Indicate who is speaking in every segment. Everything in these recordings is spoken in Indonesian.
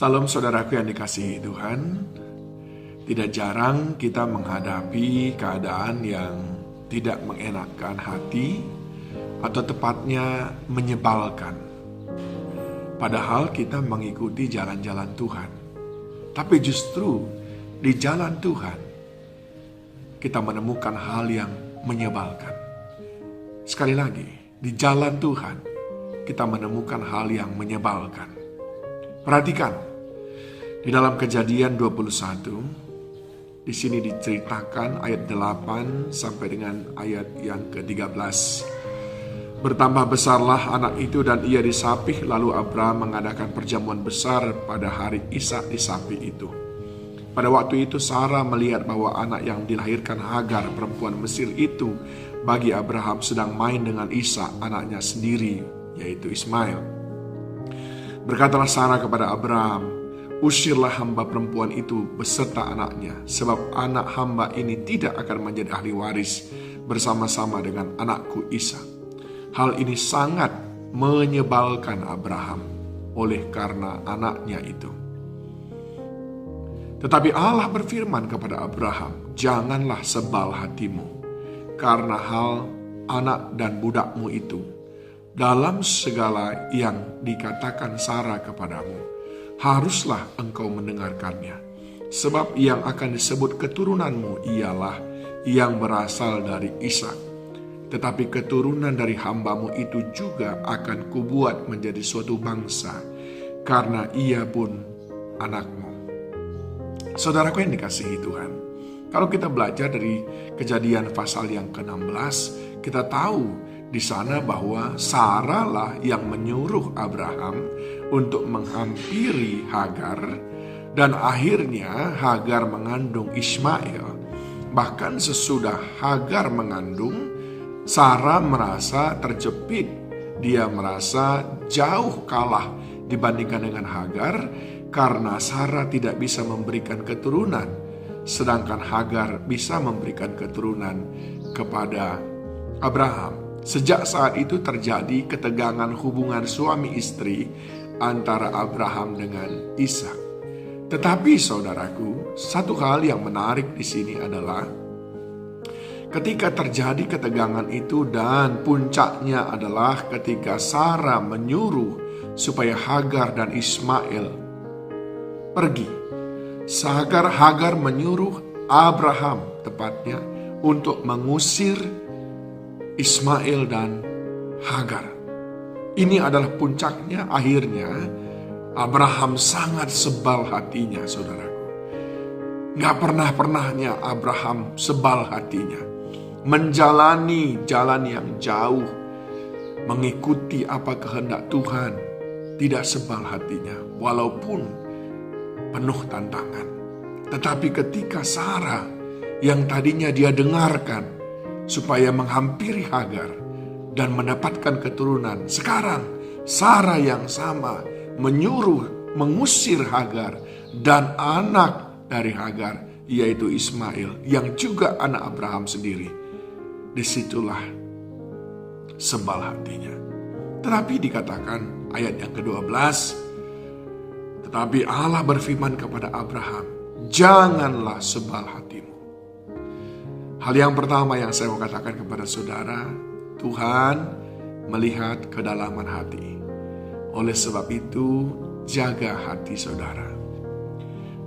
Speaker 1: Salam saudaraku yang dikasihi Tuhan. Tidak jarang kita menghadapi keadaan yang tidak mengenakkan hati atau tepatnya menyebalkan. Padahal kita mengikuti jalan-jalan Tuhan. Tapi justru di jalan Tuhan kita menemukan hal yang menyebalkan. Sekali lagi, di jalan Tuhan kita menemukan hal yang menyebalkan. Perhatikan, di dalam Kejadian 21, di sini diceritakan ayat 8 sampai dengan ayat yang ke-13. Bertambah besarlah anak itu dan ia disapih, lalu Abraham mengadakan perjamuan besar pada hari Ishak disapih itu. Pada waktu itu Sarah melihat bahwa anak yang dilahirkan Hagar, perempuan Mesir itu, bagi Abraham sedang main dengan Ishak, anaknya sendiri, yaitu Ismail. Berkatalah Sarah kepada Abraham, "Usirlah hamba perempuan itu beserta anaknya, sebab anak hamba ini tidak akan menjadi ahli waris bersama-sama dengan anakku Ishak." Hal ini sangat menyebalkan Abraham oleh karena anaknya itu. Tetapi Allah berfirman kepada Abraham, "Janganlah sebal hatimu karena hal anak dan budakmu itu. Dalam segala yang dikatakan Sarah kepadamu, haruslah engkau mendengarkannya. Sebab yang akan disebut keturunanmu ialah yang berasal dari Ishak. Tetapi keturunan dari hambamu itu juga akan kubuat menjadi suatu bangsa, karena ia pun anakmu." Saudaraku yang dikasihi Tuhan, kalau kita belajar dari Kejadian pasal yang ke-16, kita tahu di sana bahwa Sarah lah yang menyuruh Abraham untuk menghampiri Hagar, dan akhirnya Hagar mengandung Ismail. Bahkan sesudah Hagar mengandung, Sarah merasa terjepit. Dia merasa jauh kalah dibandingkan dengan Hagar karena Sarah tidak bisa memberikan keturunan, sedangkan Hagar bisa memberikan keturunan kepada Abraham. Sejak saat itu terjadi ketegangan hubungan suami istri antara Abraham dengan Ishak. Tetapi saudaraku, satu hal yang menarik di sini adalah ketika terjadi ketegangan itu, dan puncaknya adalah ketika Sarah menyuruh supaya Hagar dan Ismail pergi. Hagar menyuruh Abraham tepatnya untuk mengusir Ismail dan Hagar. Ini adalah puncaknya. Akhirnya Abraham sangat sebal hatinya, saudaraku. Gak pernah-pernahnya Abraham sebal hatinya menjalani jalan yang jauh, mengikuti apa kehendak Tuhan. Tidak sebal hatinya walaupun penuh tantangan. Tetapi ketika Sarah yang tadinya dia dengarkan supaya menghampiri Hagar dan mendapatkan keturunan, sekarang Sarah yang sama menyuruh mengusir Hagar dan anak dari Hagar, yaitu Ismail, yang juga anak Abraham sendiri. Disitulah sebal hatinya. Tetapi dikatakan ayat yang ke-12, tetapi Allah berfirman kepada Abraham, "Janganlah sebal hatimu." Hal yang pertama yang saya mau katakan kepada saudara, Tuhan melihat kedalaman hati. Oleh sebab itu, jaga hati saudara.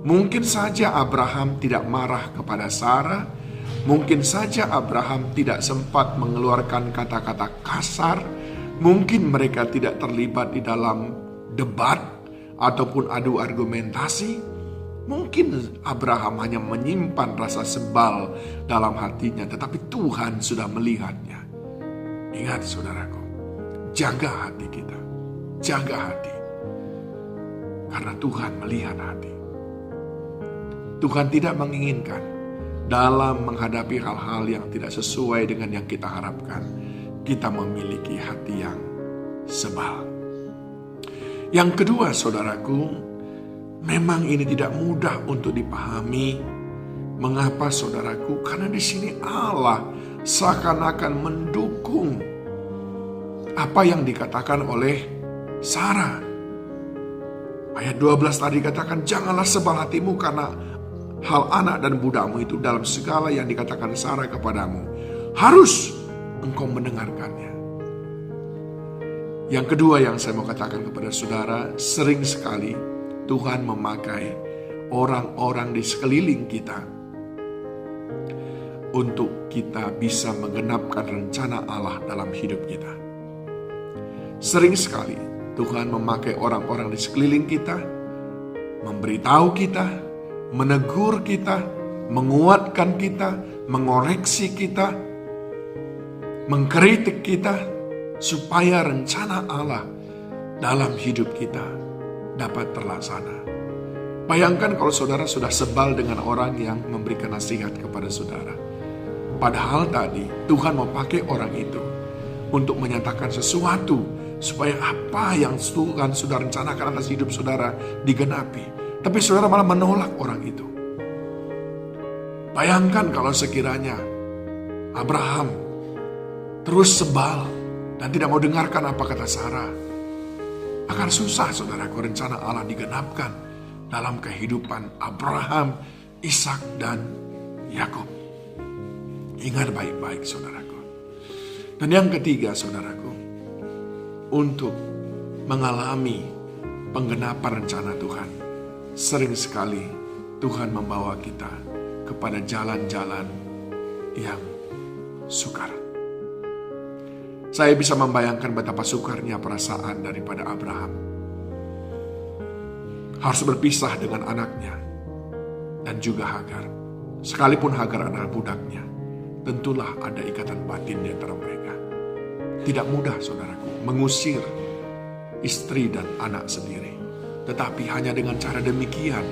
Speaker 1: Mungkin saja Abraham tidak marah kepada Sarah. Mungkin saja Abraham tidak sempat mengeluarkan kata-kata kasar. Mungkin mereka tidak terlibat di dalam debat ataupun adu argumentasi. Mungkin Abraham hanya menyimpan rasa sebal dalam hatinya, tetapi Tuhan sudah melihatnya. Ingat saudaraku, jaga hati kita. Jaga hati. Karena Tuhan melihat hati. Tuhan tidak menginginkan dalam menghadapi hal-hal yang tidak sesuai dengan yang kita harapkan, kita memiliki hati yang sebal. Yang kedua, saudaraku, memang ini tidak mudah untuk dipahami. Mengapa, saudaraku? Karena di sini Allah seakan-akan mendukung apa yang dikatakan oleh Sarah. Ayat 12 tadi katakan, janganlah sebal hatimu karena hal anak dan budakmu itu dalam segala yang dikatakan Sarah kepadamu. Harus engkau mendengarkannya. Yang kedua yang saya mau katakan kepada saudara, sering sekali Tuhan memakai orang-orang di sekeliling kita untuk kita bisa menggenapkan rencana Allah dalam hidup kita. Sering sekali Tuhan memakai orang-orang di sekeliling kita, memberitahu kita, menegur kita, menguatkan kita, mengoreksi kita, mengkritik kita, supaya rencana Allah dalam hidup kita dapat terlaksana. Bayangkan kalau saudara sudah sebal dengan orang yang memberikan nasihat kepada saudara. Padahal tadi Tuhan mau pakai orang itu untuk menyatakan sesuatu supaya apa yang Tuhan sudah rencanakan atas hidup saudara digenapi. Tapi saudara malah menolak orang itu. Bayangkan kalau sekiranya Abraham terus sebal dan tidak mau dengarkan apa kata Sarah. Akan susah saudaraku rencana Allah digenapkan dalam kehidupan Abraham, Ishak dan Yakub. Ingat baik-baik saudaraku. Dan yang ketiga saudaraku, untuk mengalami penggenapan rencana Tuhan, sering sekali Tuhan membawa kita kepada jalan-jalan yang sukar. Saya bisa membayangkan betapa sukarnya perasaan daripada Abraham. Harus berpisah dengan anaknya dan juga Hagar. Sekalipun Hagar adalah budaknya, tentulah ada ikatan batin di antara mereka. Tidak mudah saudaraku mengusir istri dan anak sendiri. Tetapi hanya dengan cara demikian,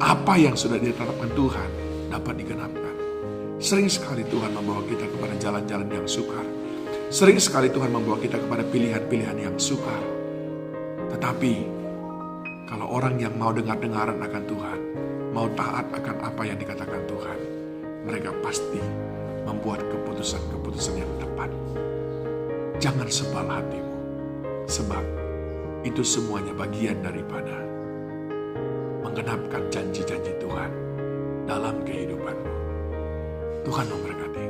Speaker 1: apa yang sudah ditetapkan Tuhan dapat digenapkan. Sering sekali Tuhan membawa kita kepada jalan-jalan yang sukar. Sering sekali Tuhan membawa kita kepada pilihan-pilihan yang sukar. Tetapi kalau orang yang mau dengar-dengaran akan Tuhan, mau taat akan apa yang dikatakan Tuhan, mereka pasti membuat keputusan-keputusan yang tepat. Jangan sebal hatimu, sebab itu semuanya bagian daripada menggenapkan janji-janji Tuhan dalam kehidupanmu. Tuhan memberkati.